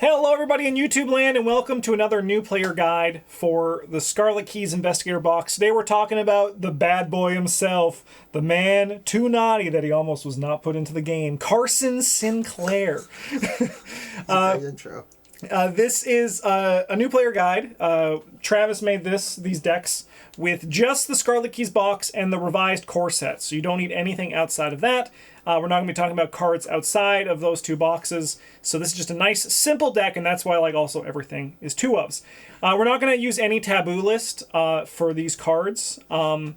Hello everybody in YouTube land and welcome to another new player guide for the Scarlet Keys Investigator box. Today we're talking about the bad boy himself, the man too naughty that he almost was not put into the game, Carson Sinclair. Great intro. This is a new player guide. Travis made these decks with just the Scarlet Keys box and the revised core set, so you don't need anything outside of that. We're not going to be talking about cards outside of those two boxes, so this is just a nice, simple deck, and that's why I like also everything is two ofs. We're not going to use any taboo list for these cards. I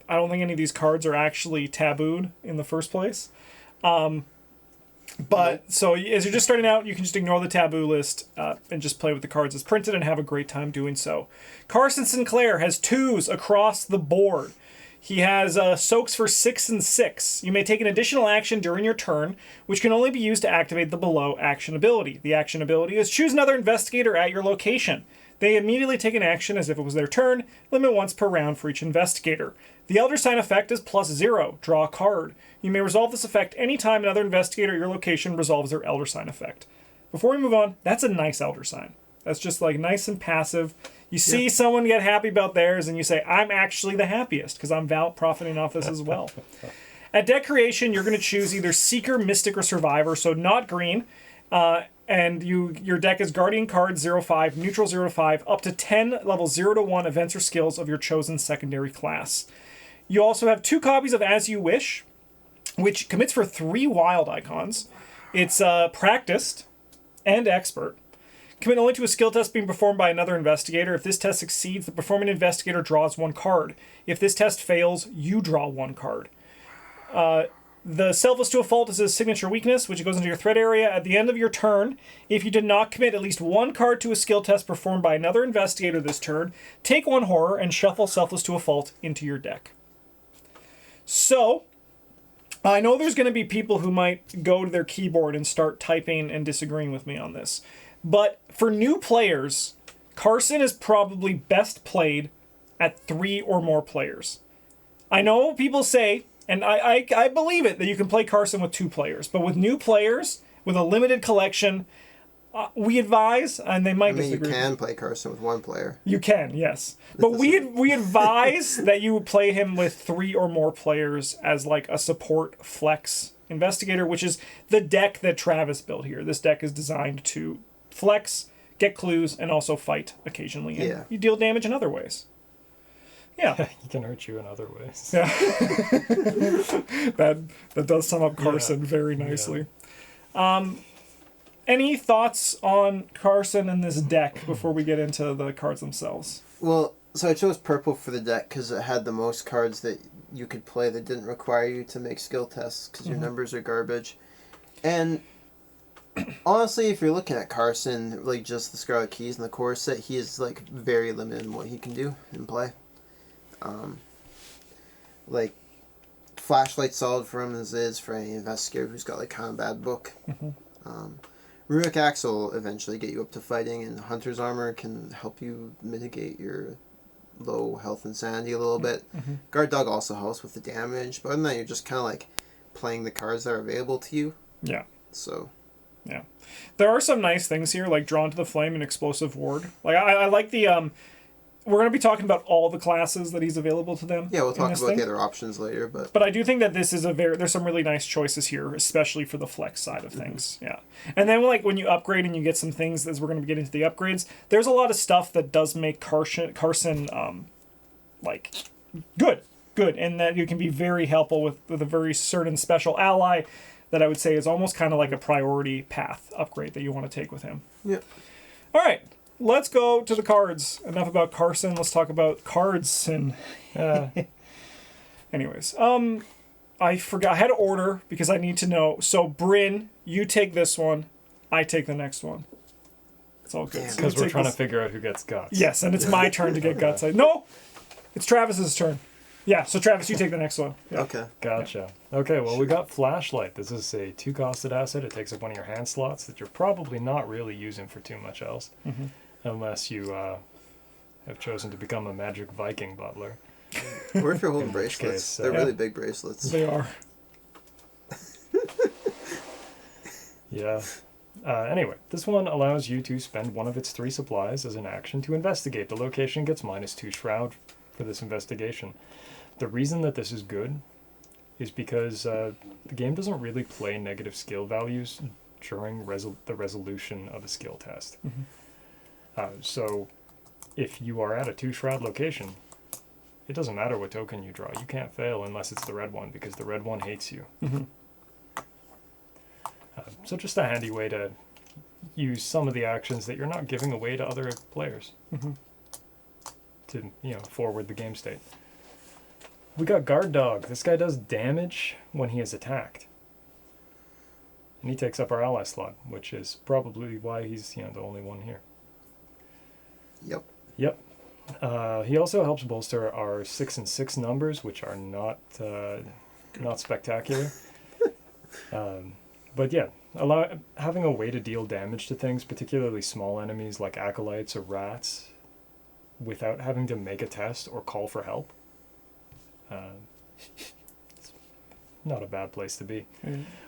don't think any of these cards are actually tabooed in the first place. But, so as you're just starting out, you can just ignore the taboo list and just play with the cards as printed and have a great time doing so. Carson Sinclair has 2s across the board. He has soaks for 6 and 6. You may take an additional action during your turn, which can only be used to activate the below action ability. The action ability is choose another investigator at your location. They immediately take an action as if it was their turn, limit once per round for each investigator. The Elder Sign effect is +0, draw a card. You may resolve this effect anytime another investigator at your location resolves their Elder Sign effect. Before we move on, that's a nice Elder Sign. That's just like nice and passive. You see someone get happy about theirs and you say, I'm actually the happiest because I'm profiting off this as well. At deck creation, you're going to choose either Seeker, Mystic, or Survivor, so not green. And your deck is Guardian card 0-5, Neutral 0-5, up to 10 level 0-1 events or skills of your chosen secondary class. You also have 2 copies of As You Wish, which commits for 3 wild icons. It's Practiced and Expert. Commit only to a skill test being performed by another investigator. If this test succeeds, the performing investigator draws 1 card. If this test fails, you draw 1 card. The Selfless to a Fault is a signature weakness, which goes into your threat area. At the end of your turn, if you did not commit at least 1 card to a skill test performed by another investigator this turn, take 1 horror and shuffle Selfless to a Fault into your deck. So, I know there's going to be people who might go to their keyboard and start typing and disagreeing with me on this. But for new players, Carson is probably best played at 3 or more players. I know people say, and I believe it, that you can play Carson with 2 players. But with new players, with a limited collection, we advise, and they might disagree. You can play Carson with 1 player. You can, yes. But we advise that you play him with 3 or more players as like a support flex investigator, which is the deck that Travis built here. This deck is designed to flex, get clues, and also fight occasionally. And you deal damage in other ways. Yeah. He can hurt you in other ways. Yeah. that does sum up Carson very nicely. Yeah. Any thoughts on Carson and this deck before we get into the cards themselves? Well, so I chose purple for the deck because it had the most cards that you could play that didn't require you to make skill tests because your numbers are garbage. And honestly, if you're looking at Carson, like just the Scarlet Keys and the core set, he is like very limited in what he can do and play. Like Flashlight solid for him as is for any investigator who's got like combat book. Runic Axe will eventually get you up to fighting, and Hunter's Armor can help you mitigate your low health and sanity a little bit. Guard Dog also helps with the damage, but other than that, you're just kind of like playing the cards that are available to you. Yeah. So. Yeah. There are some nice things here, like Drawn to the Flame and Explosive Ward. Like, I like the, we're going to be talking about all the classes that he's available to them. Yeah, we'll talk about the other options later, but... But I do think that this is there's some really nice choices here, especially for the flex side of things. Yeah. And then, like, when you upgrade and you get some things, as we're going to be getting into the upgrades, there's a lot of stuff that does make Carson like, good, and that you can be very helpful with a very certain special ally that I would say is almost kind of like a priority path upgrade that you want to take with him. Yeah. All right. Let's go to the cards. Enough about Carson. Let's talk about cards. And anyways, I forgot. I had to order because I need to know. So, Bryn, you take this one. I take the next one. It's all good. Because we're trying to figure out who gets guts. Yes, and it's my turn to get guts. No, it's Travis's turn. Yeah, so Travis, you take the next one. Yeah. Okay. Gotcha. Okay, well, we got Flashlight. This is a 2-costed asset. It takes up one of your hand slots that you're probably not really using for too much else. Unless you have chosen to become a Magic Viking butler. Or if you're holding bracelets. Case, they're really big bracelets. They are. Yeah. Anyway, this one allows you to spend one of its 3 supplies as an action to investigate. The location gets -2 shroud for this investigation. The reason that this is good is because the game doesn't really play negative skill values during the resolution of a skill test. So if you are at a 2 shroud location, it doesn't matter what token you draw. You can't fail unless it's the red one, because the red one hates you. So just a handy way to use some of the actions that you're not giving away to other players to, forward the game state. We got Guard Dog. This guy does damage when he is attacked. And he takes up our ally slot, which is probably why he's, the only one here. Yep. He also helps bolster our 6 and 6 numbers, which are not spectacular. But yeah, having a way to deal damage to things, particularly small enemies like acolytes or rats, without having to make a test or call for help, it's not a bad place to be.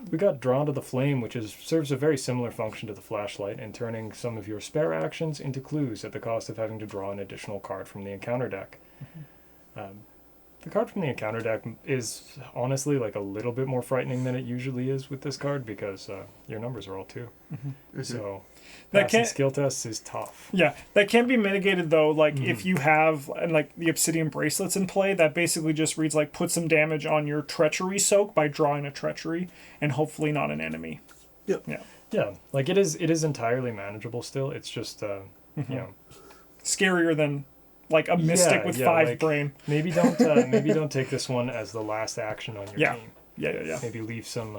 We got Drawn to the Flame, which serves a very similar function to the flashlight in turning some of your spare actions into clues at the cost of having to draw an additional card from the encounter deck. The card from the encounter deck is honestly like a little bit more frightening than it usually is with this card, because your numbers are all 2. So passing skill tests is tough. Yeah, that can be mitigated though. Like if you have the Obsidian Bracelets in play, that basically just reads like put some damage on your Treachery soak by drawing a Treachery, and hopefully not an enemy. Yeah. Like it is entirely manageable still. It's just scarier than like a Mystic with 5 brain. Maybe don't take this one as the last action on your team. Yeah. Maybe leave some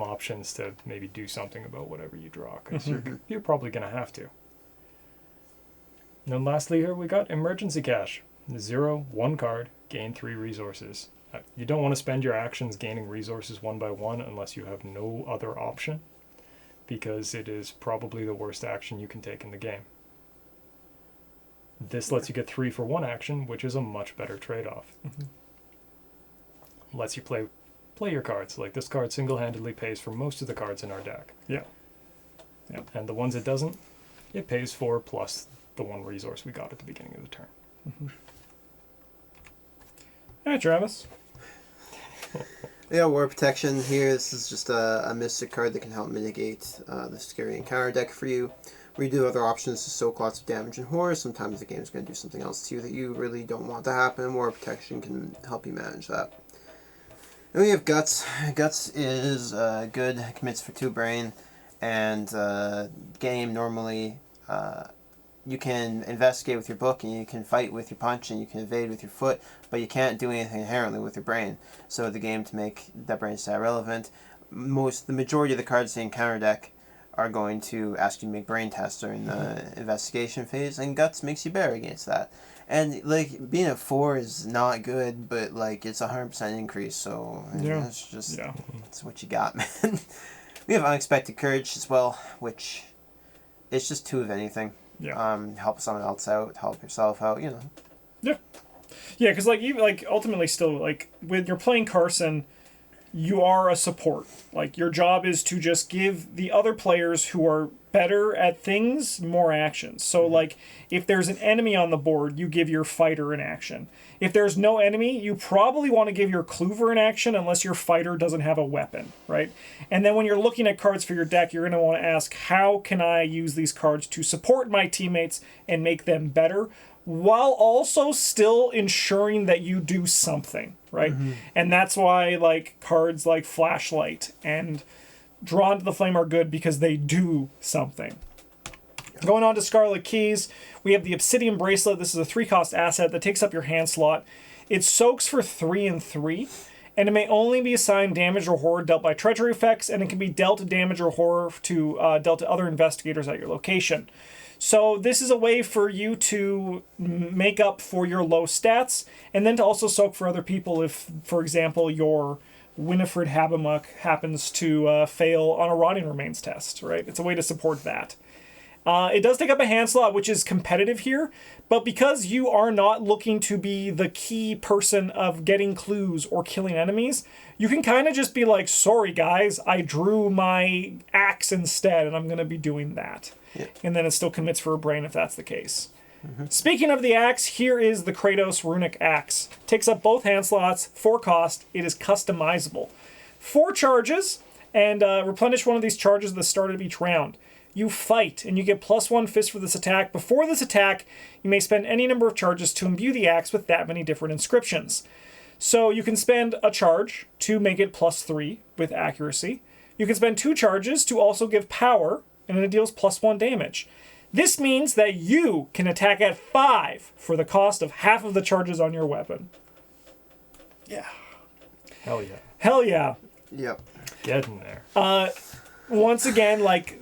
options to maybe do something about whatever you draw, because you're probably gonna have to. And then lastly here we got Emergency Cash. 0, 1 card, gain 3 resources. You don't want to spend your actions gaining resources one by one unless you have no other option, because it is probably the worst action you can take in the game. This lets you get 3 for 1 action, which is a much better trade-off. Lets you play your cards. Like this card single-handedly pays for most of the cards in our deck. Yeah. And the ones it doesn't, it pays for plus the 1 resource we got at the beginning of the turn. All right, Travis. Yeah, War Protection here. This is just a Mystic card that can help mitigate the scary encounter deck for you. We do other options to soak lots of damage and horror. Sometimes the game's going to do something else to you that you really don't want to happen. War Protection can help you manage that. And we have Guts. Guts is good, commits for 2 brain, and game normally you can investigate with your book, and you can fight with your punch, and you can evade with your foot, but you can't do anything inherently with your brain. So the game, to make that brain stat relevant, the majority of the cards in the encounter deck are going to ask you to make brain tests during the investigation phase, and Guts makes you better against that. And like being a 4 is not good, but like it's 100% increase, so it's just it's what you got, man. We have Unexpected Courage as well, which it's just 2 of anything. Help someone else out, help yourself out, Yeah, because even ultimately still when you're playing Carson, you are a support. Like your job is to just give the other players who are better at things more actions. So if there's an enemy on the board, you give your fighter an action. If there's no enemy, you probably want to give your Clover an action unless your fighter doesn't have a weapon, right? And then when you're looking at cards for your deck, you're going to want to ask, how can I use these cards to support my teammates and make them better, while also still ensuring that you do something, right? And that's why cards like Flashlight and Drawn to the Flame are good, because they do something. Going on to Scarlet Keys, we have the Obsidian Bracelet. This is a 3-cost asset that takes up your hand slot. It soaks for 3 and 3, and it may only be assigned damage or horror dealt by treachery effects, and it can be dealt damage or horror dealt to other investigators at your location. So this is a way for you to make up for your low stats, and then to also soak for other people if, for example, your Winifred Habermuck happens to fail on a Rotting Remains test, right? It's a way to support that. It does take up a hand slot, which is competitive here, but because you are not looking to be the key person of getting clues or killing enemies, you can kind of just be like, sorry guys, I drew my axe instead, and I'm going to be doing that. Yeah. And then it still commits for a brain if that's the case. Speaking of the axe, here is the Kratos Runic Axe. Takes up both hand slots, 4 cost, it is customizable. 4 charges, and replenish one of these charges at the start of each round. You fight, and you get +1 fist for this attack. Before this attack, you may spend any number of charges to imbue the axe with that many different inscriptions. So you can spend a charge to make it +3 with accuracy. You can spend 2 charges to also give power, and it deals +1 damage. This means that you can attack at 5 for the cost of half of the charges on your weapon. Yeah. Hell yeah. Hell yeah. Yep. Get in there. Once again, like,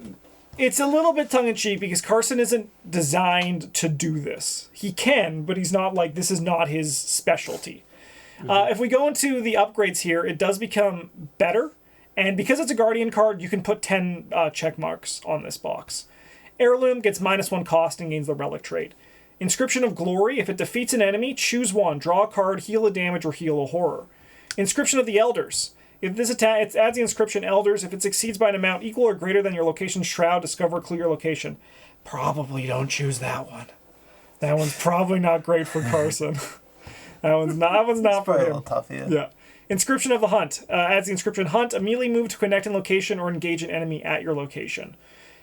it's a little bit tongue-in-cheek because Carson isn't designed to do this. He can, but he's not, like, this is not his specialty. If we go into the upgrades here, it does become better. And because it's a Guardian card, you can put 10 check marks on this box. Heirloom gets -1 cost and gains the relic trait. Inscription of Glory, if it defeats an enemy, choose one, draw a card, heal a damage, or heal a horror. Inscription of the Elders. If this attack, it adds the inscription Elders. If it succeeds by an amount equal or greater than your location's shroud, discover or clear your location. Probably don't choose that one. That one's probably not great for Carson. that one's not for Probably a him. little tough, yeah. Yeah. Inscription of the Hunt. Adds the inscription Hunt. Immediately move to connecting location or engage an enemy at your location.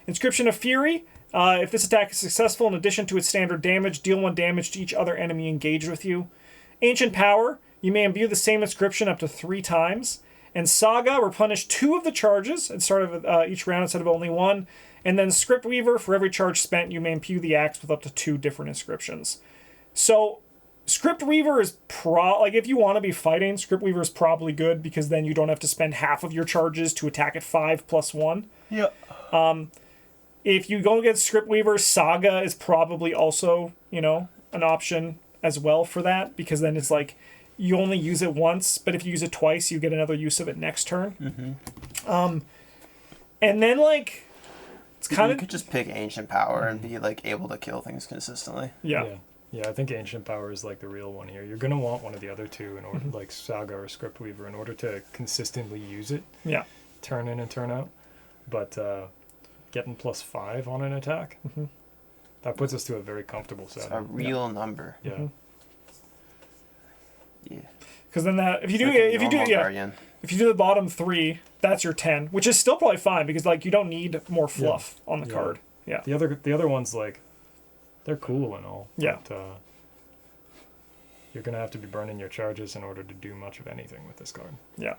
Inscription of Fury. If this attack is successful, in addition to its standard damage, deal 1 damage to each other enemy engaged with you. Ancient Power. You may imbue the same inscription up to 3 times. And Saga, replenish 2 of the charges at the start of each round instead of only 1. And then Script Weaver, for every charge spent, you may imbue the axe with up to 2 different inscriptions. So, Script Weaver is like, if you want to be fighting, Script Weaver is probably good because then you don't have to spend half of your charges to attack at 5 + 1. Yeah. If you go against Script Weaver, Saga is probably also, an option as well for that, because then it's like you only use it once, but if you use it twice, you get another use of it next turn. And then, like, it's kind You of... could just pick Ancient Power and be, like, able to kill things consistently. Yeah. Yeah, I think Ancient Power is like the real one here. You're gonna want one of the other two in order, like Saga or Script Weaver, in order to consistently use it. Yeah. Turn in and turn out. But getting +5 on an attack, that puts us to a very comfortable It's set. a real number. Yeah. Yeah. Because then that... If you It's do... like a if you do... normal Yeah. Guardian. If you do the bottom 3, that's your 10, which is still probably fine because, like, you don't need more fluff on the card. Yeah. The other ones, like, they're cool and all. Yeah. But you're gonna have to be burning your charges in order to do much of anything with this card. Yeah.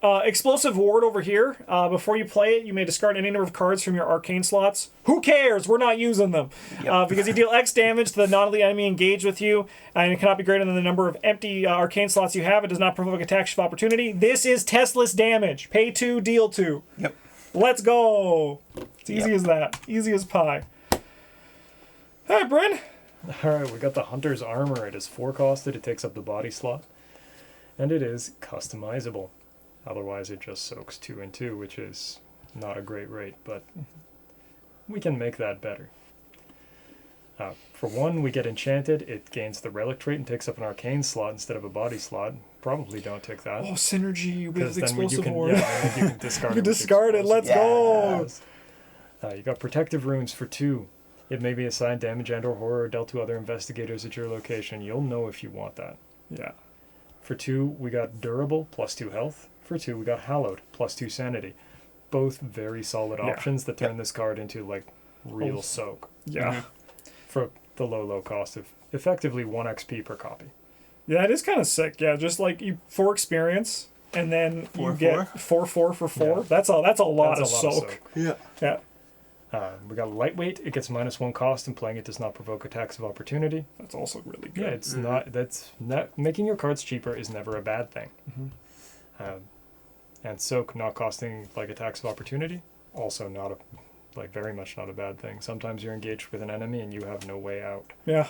Explosive Ward over here. Before you play it, you may discard any number of cards from your arcane slots. Who cares? We're not using them. Yep. Because you deal X damage to the non-elite enemy engaged with you, and it cannot be greater than the number of empty arcane slots you have. It does not provoke attacks of opportunity. This is testless damage. Pay 2, deal 2. Yep. Let's go. It's easy as that. Easy as pie. Hey, Bryn. Alright, we got the Hunter's Armor. It is 4 costed, it takes up the body slot. And it is customizable. Otherwise it just soaks 2 and 2, which is not a great rate, but we can make that better. For 1, we get Enchanted. It gains the Relic trait and takes up an Arcane slot instead of a body slot. Probably don't take that. Oh, synergy with Because then you Explosive can, Ward. yeah, then you can discard You it. with discard it. Let's Explosive. go. You got Protective Runes for 2. It may be assigned damage and or horror dealt to other investigators at your location. You'll know if you want that. Yeah. For 2, we got Durable, +2 health. For 2, we got Hallowed, +2 sanity. Both very solid options that turn this card into, like, real soak. Yeah. For the low cost of effectively 1 XP per copy. Yeah, it is kind of sick. Yeah, just like you 4 experience, and then you 4/4? get 4 for 4. Yeah. That's a lot That's of a lot of soak. Yeah. Yeah, We got Lightweight. It gets -1 cost, and playing it does not provoke attacks of opportunity. that's also really good. Yeah, it's not making your cards cheaper is never a bad thing. And Soak not costing like attacks of opportunity, also not very much not a bad thing. Sometimes you're engaged with an enemy and you have no way out. Yeah.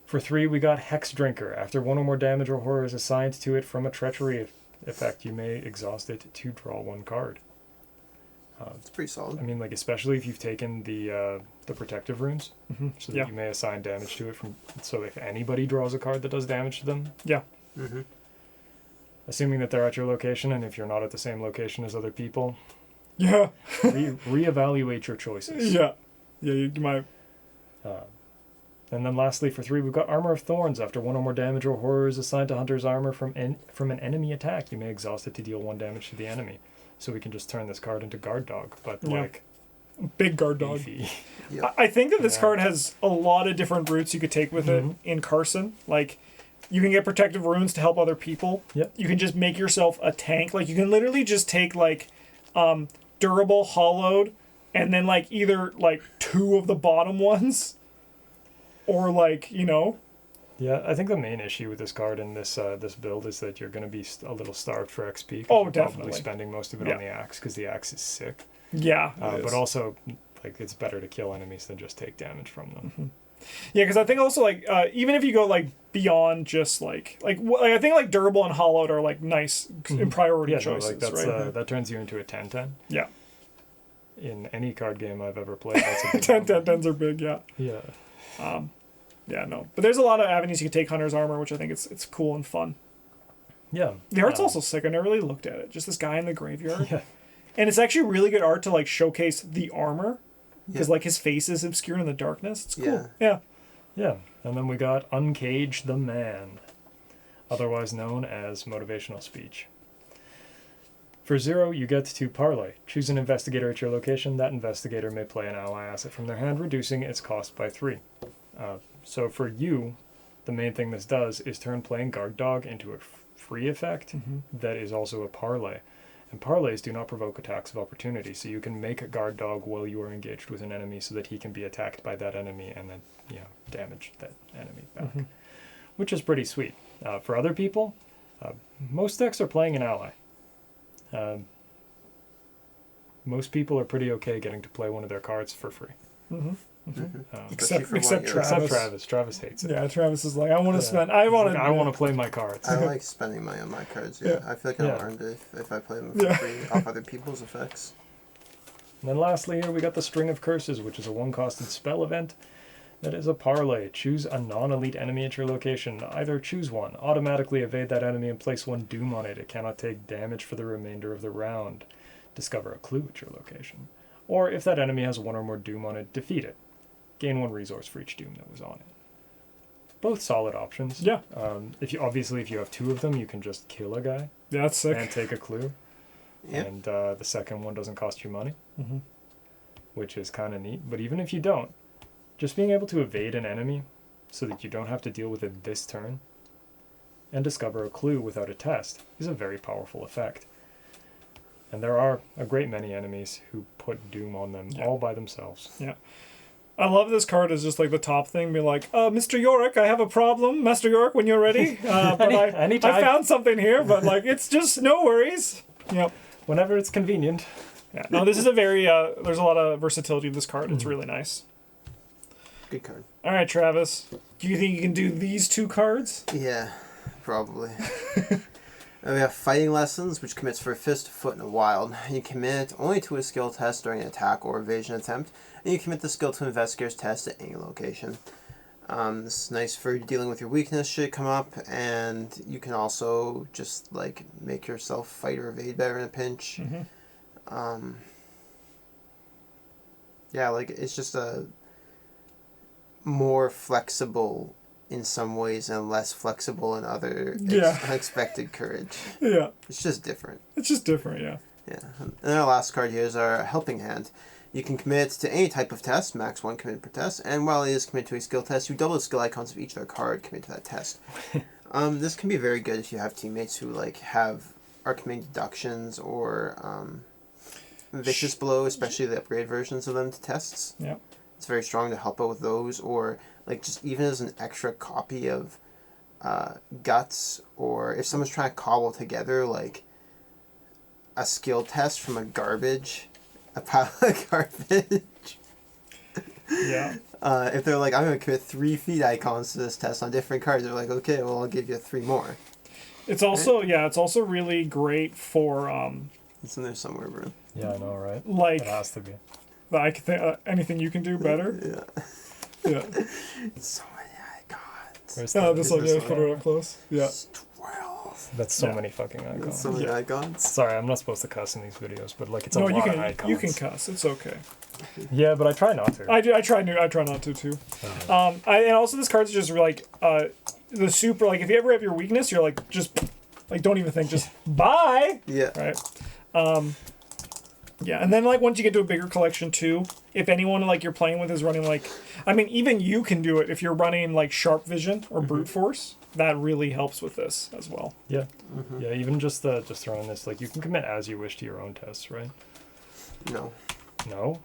For 3, we got Hex Drinker. After 1 or more damage or horror is assigned to it from a treachery effect, you may exhaust it to draw 1 card. It's pretty solid. I mean, like, especially if you've taken the protective runes, so that Yeah. you may assign damage to it from. So if anybody draws a card that does damage to them, Yeah. Mm-hmm. assuming that they're at your location, and if you're not at the same location as other people, Yeah. reevaluate your choices. Yeah. Yeah, you might. And then lastly, for 3, we've got Armor of Thorns. After 1 or more damage or horror is assigned to Hunter's Armor from an enemy attack, you may exhaust it to deal 1 damage to the enemy. So we can just turn this card into Guard Dog, but Yeah. like Big guard dog. beefy. Yep. I think that this Yeah. card has a lot of different routes you could take with it in Carson. Like, you can get protective runes to help other people. Yep. You can just make yourself a tank. Like, you can literally just take, like, durable, hollowed, and then, like, either, like, 2 of the bottom ones. Or, like, you know. Yeah, I think the main issue with this card in this this build is that you're going to be a little starved for XP. 'Cause Oh, you're definitely. Probably spending most of it Yeah. on the axe, because the axe is sick. Yeah. it But is. also, like, it's better to kill enemies than just take damage from them. Yeah, because I think also, like, even if you go, like, beyond just, like I think, like, durable and hollowed are, like, nice in priority Yeah, no, choices, like that's right? that turns you into a 10/10. Yeah. In any card game I've ever played, that's a big 10 number. 10 10s are big, yeah. Yeah. Yeah, no. But there's a lot of avenues you can take Hunter's Armor, which I think it's cool and fun. Yeah. The art's also sick. I never really looked at it. Just this guy in the graveyard. Yeah. And it's actually really good art to, like, showcase the armor. Because, Yeah. like, his face is obscured in the darkness. It's cool. Yeah. Yeah. Yeah. And then we got Uncage the Man, otherwise known as motivational speech. For 0, you get to parlay. Choose an investigator at your location. That investigator may play an ally asset from their hand, reducing its cost by 3. So for you, the main thing this does is turn playing Guard Dog into a free effect that is also a parlay. And parlays do not provoke attacks of opportunity, so you can make a Guard Dog while you are engaged with an enemy so that he can be attacked by that enemy and then, damage that enemy back. Which is pretty sweet. For other people, most decks are playing an ally. Most people are pretty okay getting to play one of their cards for free. Especially for except one year. Travis. Except Travis. Travis hates it. Yeah, Travis is like, I want to Yeah. spend. I want Like, to. I want to play my cards. I like spending money on my cards. Yeah, I feel like I Yeah. earned it if I play them for Yeah. free off other people's effects. And then lastly here we got the String of Curses, which is a 1-costed spell event that is a parlay. Choose a non-elite enemy at your location. Either choose one, automatically evade that enemy and place 1 doom on it. It cannot take damage for the remainder of the round. Discover a clue at your location. Or if that enemy has 1 or more doom on it, defeat it. Gain 1 resource for each doom that was on it. Both solid options. Yeah. If you have 2 of them, you can just kill a guy Yeah, that's sick. and take a clue. Yeah. And the second one doesn't cost you money, which is kind of neat. But even if you don't, just being able to evade an enemy so that you don't have to deal with it this turn and discover a clue without a test is a very powerful effect. And there are a great many enemies who put doom on them all by themselves. Yeah. I love this card as just like the top thing, be like, Mr. Yorick, I have a problem. Master Yorick, when you're ready. But I anytime. found something here, but like, it's just no worries. Yep. Whenever it's convenient. Yeah. No, this is a very, there's a lot of versatility to this card. It's really nice. Good card. All right, Travis. Do you think you can do these 2 cards? Yeah, probably. We have Fighting Lessons, which commits for a fist, foot, and a wild. You commit only to a skill test during an attack or evasion attempt, and you commit the skill to Investigator's test at any location. This is nice for dealing with your weakness should it come up, and you can also just like make yourself fight or evade better in a pinch. Yeah, like it's just a more flexible in some ways and less flexible in other unexpected courage. Yeah. It's just different. It's just different, yeah. Yeah. And our last card here is our Helping Hand. You can commit to any type of test, max 1 commit per test, and while it is committed to a skill test, you double the skill icons of each other card commit to that test. This can be very good if you have teammates who like are committing deductions or vicious blow, especially the upgrade versions of them to tests. Yeah. It's very strong to help out with those, or like just even as an extra copy of guts, or if someone's trying to cobble together like a skill test from a pile of garbage. Yeah. If they're like, I'm going to commit 3 feet icons to this test on different cards, they're like, okay, well, I'll give you 3 more. It's also, it's also really great for, It's in there somewhere, bro. Yeah, I know, right? Like, It has to be. I can think, anything you can do better? Yeah. Yeah. So many icons. Where's Oh, the- this one, this yeah, one? put it up close. Yeah. It's 12. That's so Yeah. many fucking icons. That's so many Yeah. icons. Sorry, I'm not supposed to cuss in these videos, but like it's a No, lot you of can icons. you can cuss. It's okay. Yeah, but I try not to. I do. I try not to too. And also this card's just like the super. Like if you ever have your weakness, you're like just like don't even think. Just bye. Yeah. Right. Yeah, and then like once you get to a bigger collection too, if anyone like you're playing with is running like, I mean even you can do it if you're running like sharp vision or brute force. That really helps with this as well. Yeah, yeah. Even just throwing this, like you can commit as you wish to your own tests, right? No. No.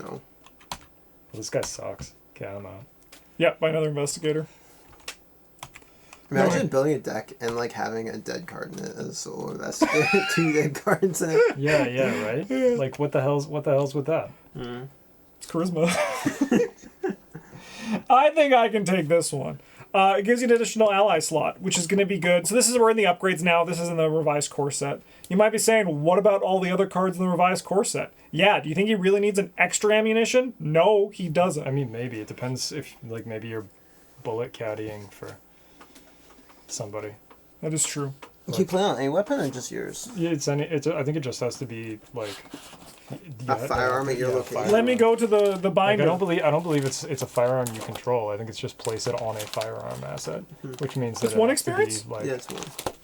No. Well, this guy sucks. Okay, I'm out. Yeah, by another investigator. Imagine building a deck and like having a dead card in it as a solo investigator. 2 dead cards in it. Yeah, yeah, right. Like what the hell's with that? It's charisma. I think I can take this one. It gives you an additional ally slot, which is going to be good. So this is we're in the upgrades now. This is in the revised core set. You might be saying, what about all the other cards in the revised core set? Yeah, do you think he really needs an extra ammunition? No, he doesn't. I mean, maybe it depends if like maybe you're bullet caddying for somebody. That is true. Can you play on any weapon or just yours? Yeah, I think it just has to be like A firearm at your location. firearm. Let me go to the Like, binder. I don't believe it's a firearm you control. I think it's just place it on a firearm asset, which means that It's it one has to experience? be, like Yeah, it's one.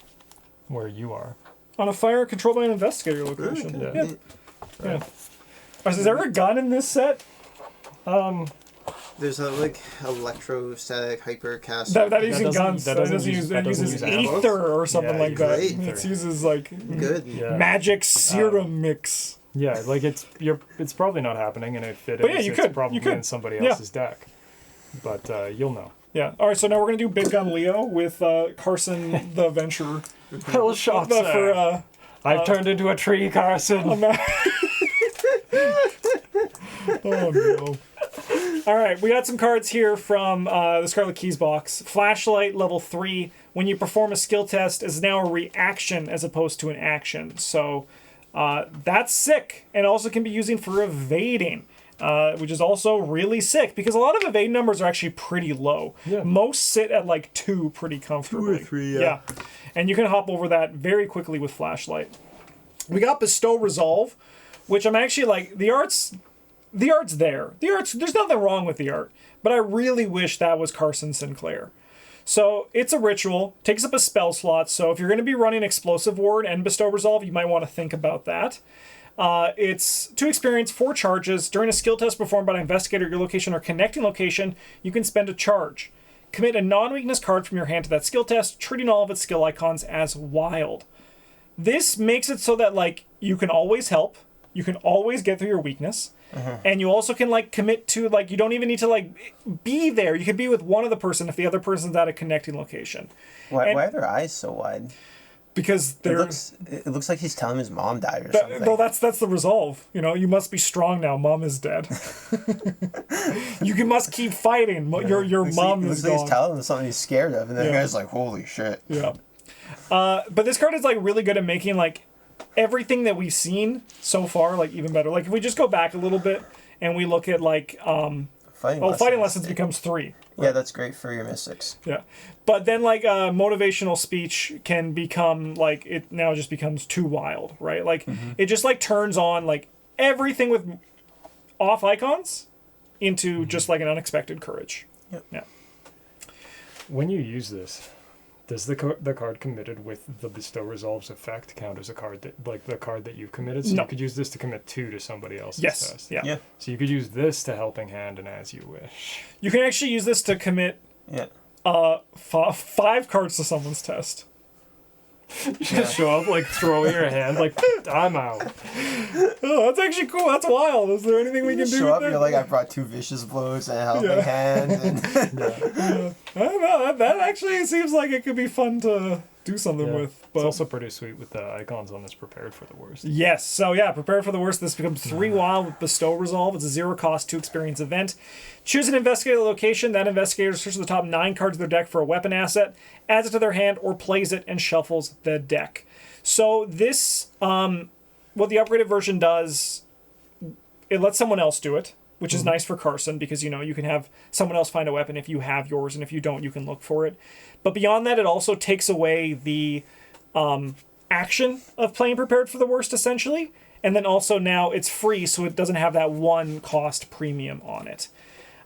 where you are. On a fire controlled by an investigator location. Okay. Yeah. Yeah. Is there a gun in this set? There's a like electrostatic hypercast. That isn't doesn't- guns. that That doesn't doesn't use- use. that It doesn't uses use ammo. ether or something Yeah, like it that. uses It ether. uses like Good. Yeah. magic serum mix. Yeah, like it's probably not happening, and if it But is, yeah, you it's could. probably You could. in somebody Yeah. else's deck. But you'll know. Yeah. All right. So now we're gonna do Big Gun Leo with Carson the Adventurer. Hell shots. For I've turned into a tree, Carson. oh no. All right, we got some cards here from the Scarlet Keys box. Flashlight level 3. When you perform a skill test, is now a reaction as opposed to an action. So that's sick, and also can be using for evading, which is also really sick because a lot of evade numbers are actually pretty low. Yeah. Most sit at like 2 pretty comfortably. 2 or 3, yeah. And you can hop over that very quickly with Flashlight. We got Bestow Resolve, which I'm actually like the art's there. There's nothing wrong with the art, but I really wish that was Carson Sinclair. So it's a ritual, takes up a spell slot. So if you're going to be running Explosive Ward and Bestow Resolve, you might want to think about that. It's 2 experience, 4 charges. During a skill test performed by an investigator at your location or connecting location, you can spend a charge. Commit a non-weakness card from your hand to that skill test, treating all of its skill icons as wild. This makes it so that like you can always help, you can always get through your weakness, and you also can like commit to like you don't even need to like be there. You could be with one of the person if the other person's at a connecting location. Why And- are their eyes so wide? Because It they're looks like he's telling his mom died or something. no, that's the resolve. You know, you must be strong now. Mom is dead. Must keep fighting. Your mom looks is like gone. he's telling him something he's scared of, and then the Yeah. guy's like, "Holy shit!" Yeah. But this card is like really good at making like everything that we've seen so far like even better. Like if we just go back a little bit and we look at like fighting lessons becomes 3. Yeah, that's great for your mystics. Yeah. But then like motivational speech can become like it now just becomes too wild, right? Like it just like turns on like everything with off icons into just like an unexpected courage. Yep. Yeah. When you use this, does the card committed with the Bestow Resolve's effect count as a card that like the card that you've committed? So No. you could use this to commit 2 to somebody else's Yes. test. Yeah. Yeah. So you could use this to helping hand and as you wish. You can actually use this to commit Yeah. 5 cards to someone's test. You just show up like throw your hand like I'm out. Oh, that's actually cool. That's wild. Is there anything we can do Show with up, that? you're like, I brought 2 vicious blows and a helping Yeah. hand. And I don't know. That actually seems like it could be fun to do something Yeah. with. But It's also pretty sweet with the icons on this prepared for the worst. yes. So yeah, prepare for the worst. This becomes 3 wild with Bestow Resolve. It's a 0 cost 2 experience event. Choose an investigator location. That investigator searches the top 9 cards of their deck for a weapon asset, adds it to their hand, or plays it and shuffles the deck. So this what the upgraded version does, it lets someone else do it, which is nice for Carson because, you can have someone else find a weapon if you have yours, and if you don't, you can look for it. But beyond that, it also takes away the action of playing Prepared for the Worst, essentially. And then also now it's free, so it doesn't have that one cost premium on it.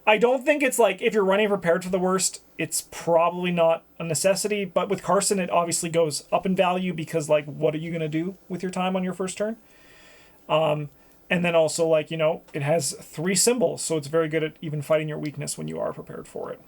I don't think it's like, if you're running Prepared for the Worst, it's probably not a necessity. But with Carson, it obviously goes up in value because, like, what are you going to do with your time on your first turn? And then also, like, it has 3 symbols, so it's very good at even fighting your weakness when you are prepared for it.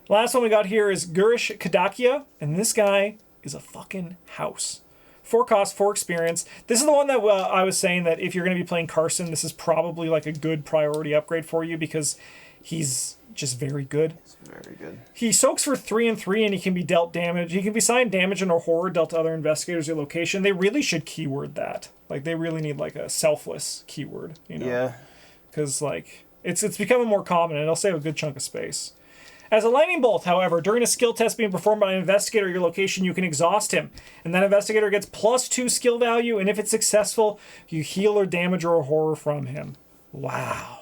Last one we got here is Gurish Kadakia, and this guy is a fucking house. 4 cost, 4 experience. This is the one that I was saying that if you're going to be playing Carson, this is probably like a good priority upgrade for you because he's just very good. It's very good. He soaks for 3 and 3, and he can be dealt damage. He can be signed damage and or horror dealt to other investigators or location. They really should keyword that. Like, they really need like a selfless keyword, Yeah. Because like it's becoming more common, and it'll save a good chunk of space. As a lightning bolt, however, during a skill test being performed by an investigator at your location, you can exhaust him, and that investigator gets +2 skill value, and if it's successful, you heal or damage or horror from him. Wow.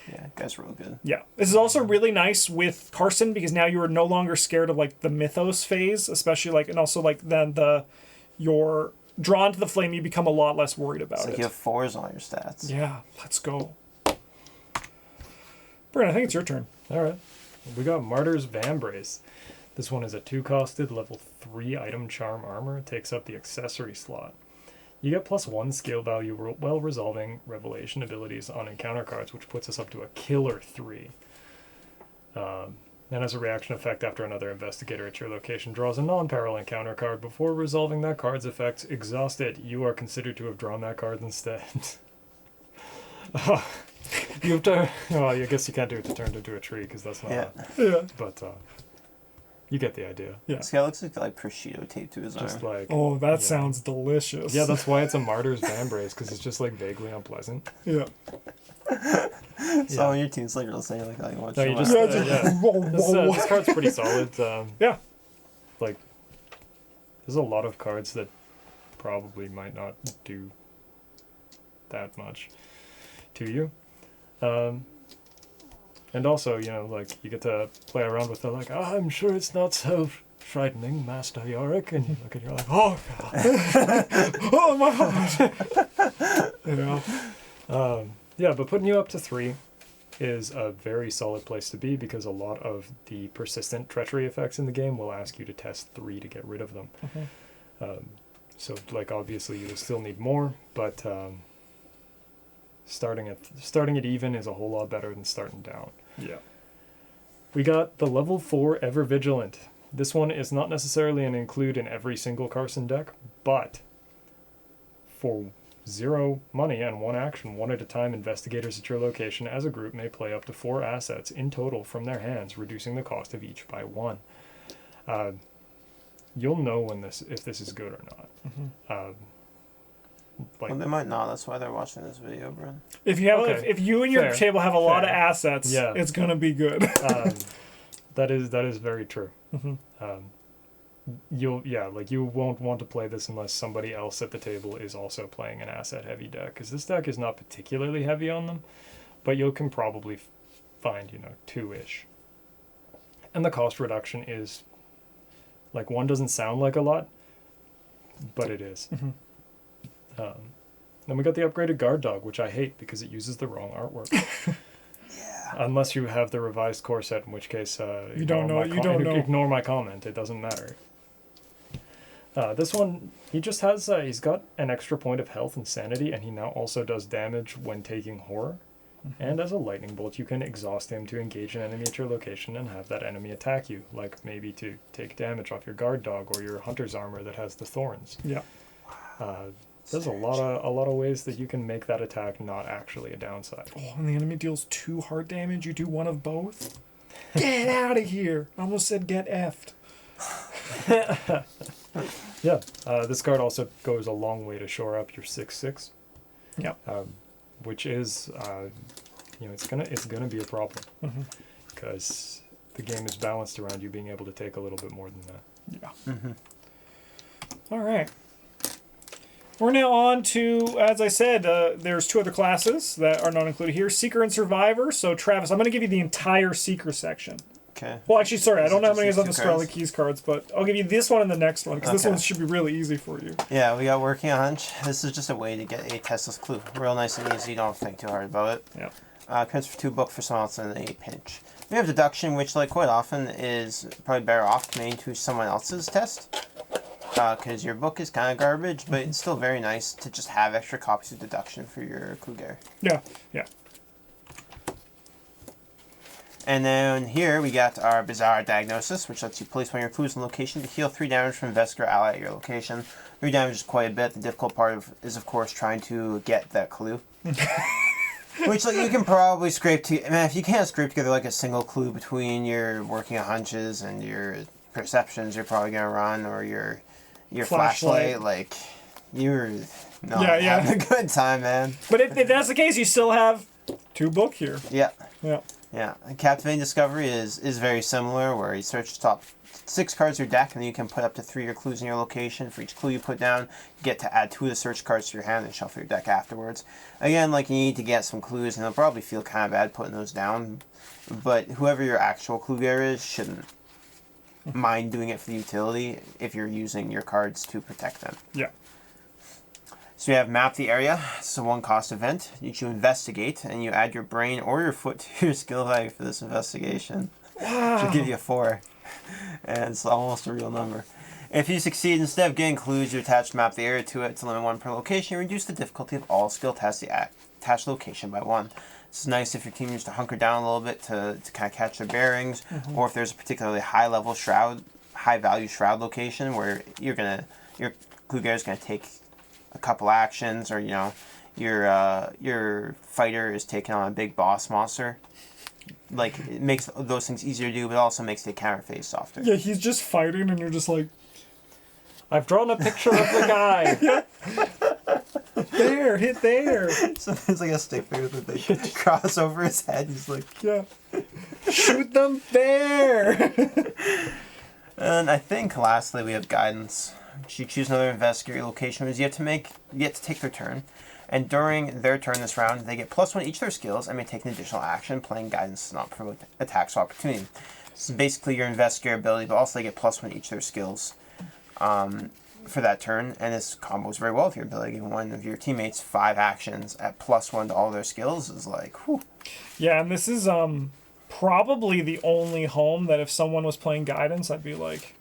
Yeah, guy's real good. Yeah. This is also really nice with Carson because now you are no longer scared of like the mythos phase, especially like, and also like then you're drawn to the flame, you become a lot less worried about It's like it. you have 4s on your stats. Yeah, let's go. Brent, I think it's your turn. All right. We got Martyr's Vambrace. This one is a 2-costed level 3 item charm armor. It takes up the accessory slot. You get +1 skill value while resolving revelation abilities on encounter cards, which puts us up to a killer 3. And as a reaction effect, after another investigator at your location draws a non-peril encounter card before resolving that card's effects exhausted, you are considered to have drawn that card instead. You have to. Well, I guess you can't do it to turn it into a tree because that's not. Yeah. But you get the idea. Yeah. This guy looks like prosciutto taped to his Just arm. like. Oh, that sounds delicious. Yeah, that's why it's a Martyr's Vambrace because it's just like vaguely unpleasant. Yeah. So when your team's like listening, like, oh, you want No, to you just. This card's pretty solid. Yeah. Like, there's a lot of cards that probably might not do that much to you. And also, like, you get to play around with the, like, oh, I'm sure it's not so frightening, Master Yorick, and you look and you're like, oh, God. Oh, my heart. Yeah, but putting you up to 3 is a very solid place to be because a lot of the persistent treachery effects in the game will ask you to test 3 to get rid of them. So, like, obviously you will still need more, but starting at even is a whole lot better than starting down. Yeah. We got the level 4 Ever Vigilant. This one is not necessarily an include in every single Carson deck, but for 0 money and 1 action, 1 at a time, investigators at your location as a group may play up to 4 assets in total from their hands, reducing the cost of each by 1. You'll know if this is good or not. Well, they might not. That's why they're watching this video, Brent. If you and your table have a lot of assets, it's gonna be good. That is very true. You won't want to play this unless somebody else at the table is also playing an asset heavy deck, because this deck is not particularly heavy on them, but you can probably find 2-ish. And the cost reduction is like 1 doesn't sound like a lot, but it is. Then we got the upgraded guard dog, which I hate because it uses the wrong artwork. Unless you have the revised core set, in which case you don't know. Ignore my comment. It doesn't matter. This one, he just has he's got an extra point of health and sanity, and he now also does damage when taking horror. And as a lightning bolt, you can exhaust him to engage an enemy at your location and have that enemy attack you, like maybe to take damage off your guard dog or your hunter's armor that has the thorns. Yeah. There's a lot of ways that you can make that attack not actually a downside. Oh, and the enemy deals 2 heart damage. You do 1 of both. Get out of here! I almost said get effed. Yeah. This card also goes a long way to shore up your 6/6. Yeah. Which is, it's gonna be a problem because the game is balanced around you being able to take a little bit more than that. Yeah. All right. We're now on to, as I said, there's 2 other classes that are not included here, Seeker and Survivor. So, Travis, I'm going to give you the entire Seeker section. Okay. Well, actually, sorry, I don't know how many is on the these two Scarlet cards? Keys cards, but I'll give you this one and the next one, because this Okay. one should be really easy for you. Yeah, we got Working a Hunch. This is just a way to get a testless clue. Real nice and easy. You don't think too hard about it. Yeah. Prints for 2 book for someone else in a pinch. We have Deduction, which, like, quite often is probably better off committing to someone else's test. Because your book is kind of garbage, but it's still very nice to just have extra copies of Deduction for your clue getter. Yeah, yeah. And then here we got our Bizarre Diagnosis, which lets you place one of your clues in location to heal 3 damage from investigator ally at your location. 3 damage is quite a bit. The difficult part is, of course, trying to get that clue. Which, like, you can probably scrape to... Man, if you can't scrape together, like, a single clue between your Working a Hunches and your perceptions you're probably going to run, or your flashlight, like, you're not having a good time, man. But if that's the case, you still have 2 book here. Yeah. Yeah. Yeah. And Captivating Discovery is very similar, where you search the top 6 cards of your deck, and then you can put up to 3 of your clues in your location. For each clue you put down, you get to add 2 of the search cards to your hand and shuffle your deck afterwards. Again, like, you need to get some clues, and they'll probably feel kind of bad putting those down, but whoever your actual clue getter is shouldn't mind doing it for the utility if you're using your cards to protect them. Yeah. So you have Map the Area. It's a 1-cost event. You investigate, and you add your brain or your foot to your skill value for this investigation. Wow. Which will give you a 4. And it's almost a real number. If you succeed, instead of getting clues, you attach Map the Area to it to limit 1 per location. You reduce the difficulty of all skill tests to attach location by 1. This is nice if your team needs to hunker down a little bit to kind of catch their bearings, or if there's a particularly high-level shroud, high-value shroud location where your clue getter is going to take a couple actions, or, you know, your fighter is taking on a big boss monster. Like, it makes those things easier to do, but also makes the counter phase softer. Yeah, he's just fighting, and you're just like, I've drawn a picture of the guy. there, hit there. So there's like a stick figure with a big cross over his head. He's like, Yeah. Shoot them there. And I think lastly we have Guidance. You choose another investigator location, because you have to take their turn. And during their turn this round, they get +1 each of their skills and may take an additional action. Playing Guidance does not promote attacks of opportunity. This is basically your investigator ability, but also they get +1 each of their skills for that turn. And this combos very well with your ability. Giving one of your teammates 5 actions at +1 to all their skills is like, whew. Yeah, and this is probably the only home that if someone was playing Guidance, I'd be like,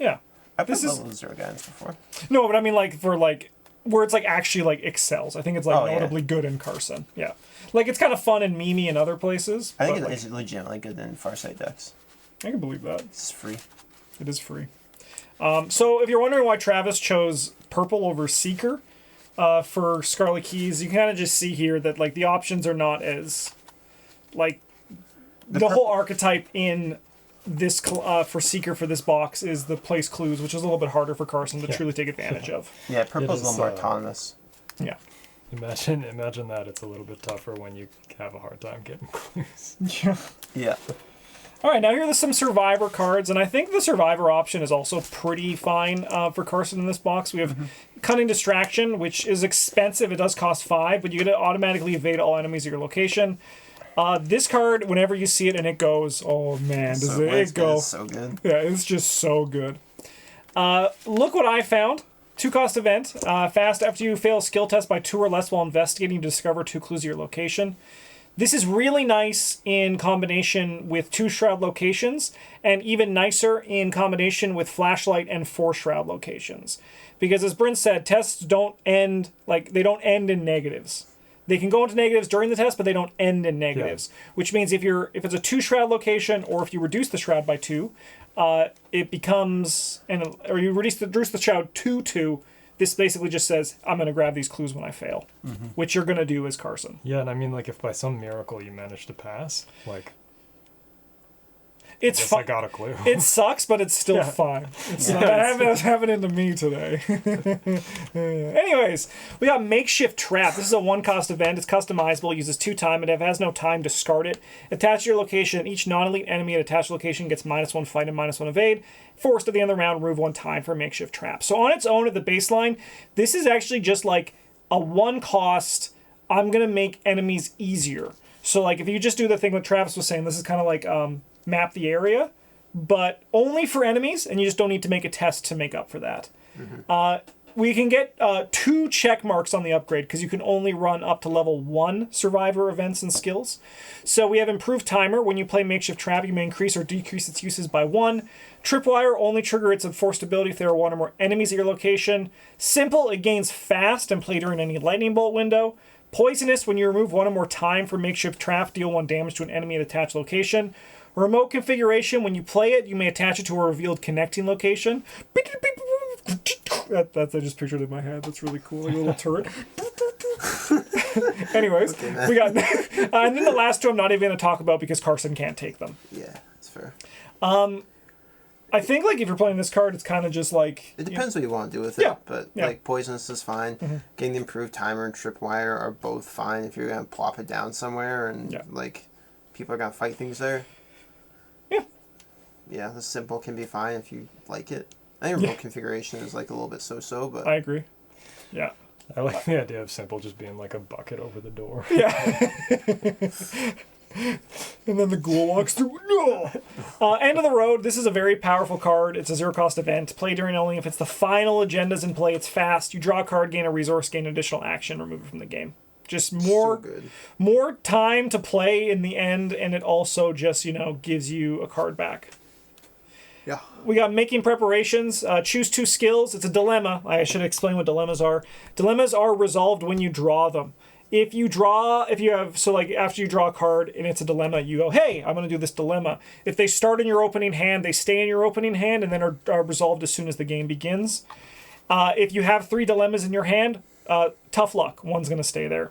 yeah. I've This played is- level 0 Guidance before. No, but I mean, like, for, like, where it's, like, actually, like, excels. I think it's, like, Oh, yeah. notably good in Carson. Yeah. Like, it's kind of fun and memey in other places. I think but, it's legitimately good in Farsight decks. I can believe that. It's free. It is free. So if you're wondering why Travis chose purple over Seeker for Scarlet Keys, you can kind of just see here that, like, the options are not as, like, the whole archetype in this for Seeker for this box is the place clues, which is a little bit harder for Carson to truly take advantage of. Yeah, purple's a is, little more autonomous. Yeah. Imagine that it's a little bit tougher when you have a hard time getting clues. Yeah. Yeah. All right, now here are some Survivor cards, and I think the Survivor option is also pretty fine for Carson in this box. We have Cunning Distraction, which is expensive. It does cost 5, but you get to automatically evade all enemies at your location. This card, whenever you see it and it goes, oh man, does it go? It's so good. Yeah, it's just so good. Look what I found. 2-cost event. Fast after you fail a skill test by 2 or less while investigating, discover 2 clues of your location. This is really nice in combination with 2 shroud locations, and even nicer in combination with flashlight and 4 shroud locations. Because as Bryn said, tests don't end, like, they don't end in negatives. They can go into negatives during the test, but they don't end in negatives. Yeah. Which means if it's a 2 shroud location, or if you reduce the shroud by 2, it becomes, or you reduce the shroud to 2. This basically just says, I'm going to grab these clues when I fail, which you're going to do as Carson. Yeah, and I mean, like, if by some miracle you manage to pass, like... It's Guess fun. I got a clue. It sucks, but it's still Yeah. fine. It's Yeah, not, that's happening to me today. Anyways, we got Makeshift Trap. This is a one-cost event. It's customizable. It uses 2 time. It has no time. Discard it. Attach to your location. Each non-elite enemy at attached location gets -1 fight and -1 evade. Forced at the end of the round, remove 1 time for Makeshift Trap. So on its own at the baseline, this is actually just like a one-cost, I'm going to make enemies easier. So like if you just do the thing what Travis was saying, this is kind of like map the area, but only for enemies, and you just don't need to make a test to make up for that. We can get 2 check marks on the upgrade because you can only run up to level 1 survivor events and skills. So we have improved timer. When you play Makeshift Trap, you may increase or decrease its uses by 1. Tripwire, only trigger its enforced ability if there are 1 or more enemies at your location. Simple, it gains fast and play during any lightning bolt window. Poisonous, when you remove 1 or more time for Makeshift Trap, deal 1 damage to an enemy at attached location. Remote configuration, when you play it, you may attach it to a revealed connecting location. I just pictured it in my head. That's really cool. Like a little turret. Anyways, we got... and then the last 2 I'm not even going to talk about because Carson can't take them. Yeah, that's fair. I think like if you're playing this card, it's kind of just like... It depends what you want to do with Yeah, it, but yeah. like Poisonous is fine. Getting the improved timer and Tripwire are both fine if you're going to plop it down somewhere and like people are going to fight things there. Yeah. Yeah, the simple can be fine if you like it. I think remote configuration is like a little bit so-so, but... I agree. Yeah. I like the idea of Simple just being like a bucket over the door. Yeah. And then the ghoul walks through. No! End of the road. This is a very powerful card. It's a 0-cost event. Play during only if it's the final agendas in play. It's fast. You draw a card, gain a resource, gain additional action, remove it from the game. Just So good. more time to play in the end, and it also just, gives you a card back. Yeah. We got making preparations. Choose 2 skills. It's a dilemma. I should explain what dilemmas are. Dilemmas are resolved when you draw them. After you draw a card and it's a dilemma, you go, hey, I'm going to do this dilemma. If they start in your opening hand, they stay in your opening hand and then are resolved as soon as the game begins. If you have 3 dilemmas in your hand, tough luck. One's going to stay there.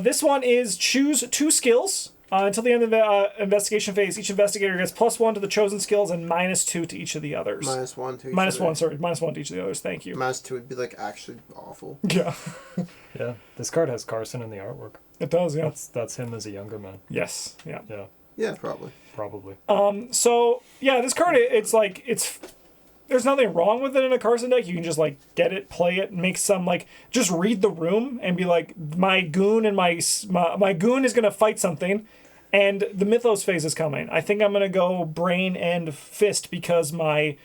This one is choose 2 skills. Until the end of the investigation phase, each investigator gets +1 to the chosen skills and -2 to each of the others. -1 to each -1 to each of the others. Thank you. -2 would be like actually awful. Yeah. Yeah, this card has Carson in the artwork. It does, yeah. That's him as a younger man. Yes, yeah. Yeah, Yeah, probably. probably. So, yeah, this card, there's nothing wrong with it in a Carson deck. You can just, get it, play it, make some, just read the room and be like, my goon and my goon is going to fight something, and the Mythos phase is coming. I think I'm going to go Brain and Fist because my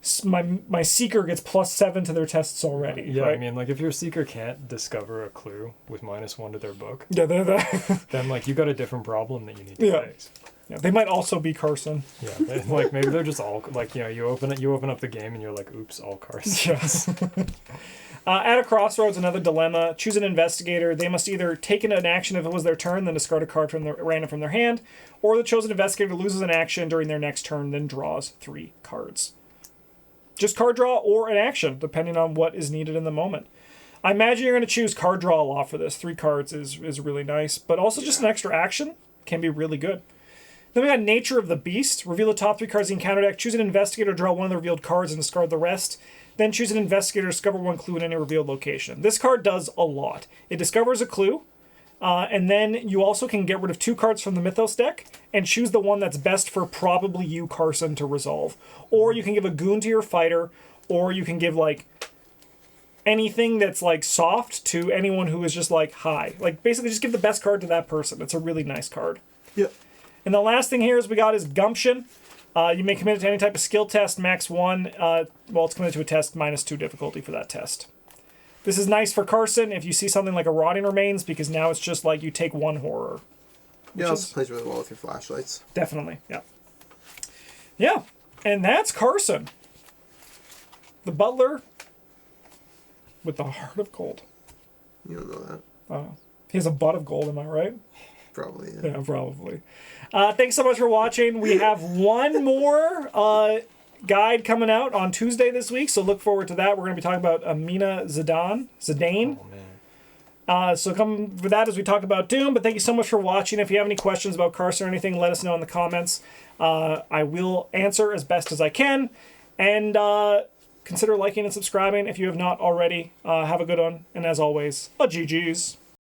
Seeker gets +7 to their tests already. Yeah, right? I mean, if your Seeker can't discover a clue with -1 to their book, Yeah, then, you got a different problem that you need to Yeah. face. yeah, they might also be Carson. Yeah, maybe they're just all, you open up the game and you're like, oops, all Carson. Yes. At a crossroads, another dilemma. Choose an investigator. They must either take an action if it was their turn, then discard a card random from their hand, or the chosen investigator loses an action during their next turn, then draws 3 cards. Just card draw or an action, depending on what is needed in the moment. I imagine you're going to choose card draw a lot for this. 3 cards is really nice, but also just an extra action can be really good. Then we got Nature of the Beast. Reveal the top 3 cards in counter deck. Choose an investigator, draw 1 of the revealed cards, and discard the rest. Then choose an investigator, discover 1 clue in any revealed location. This card does a lot. It discovers a clue, and then you also can get rid of 2 cards from the Mythos deck and choose the one that's best for probably you, Carson, to resolve. Or you can give a goon to your fighter, or you can give, anything that's, soft to anyone who is just, high. Basically just give the best card to that person. It's a really nice card. Yep. And the last thing here we got is Gumption. You may commit it to any type of skill test, max 1. It's committed to a test, -2 difficulty for that test. This is nice for Carson if you see something like a Rotting Remains, because now it's just you take 1 horror. Yeah, it plays really well with your flashlights. Definitely, yeah. Yeah, and that's Carson. The butler with the heart of gold. You don't know that. He has a butt of gold, am I right? Probably, yeah. Yeah, probably. Thanks so much for watching. We have one more guide coming out on Tuesday this week, so look forward to that. We're going to be talking about Amina Zidane. Oh, man. So come with that as we talk about Doom. But thank you so much for watching. If you have any questions about Carson or anything, let us know in the comments. I will answer as best as I can. And consider liking and subscribing if you have not already. Have a good one. And as always, a GG's.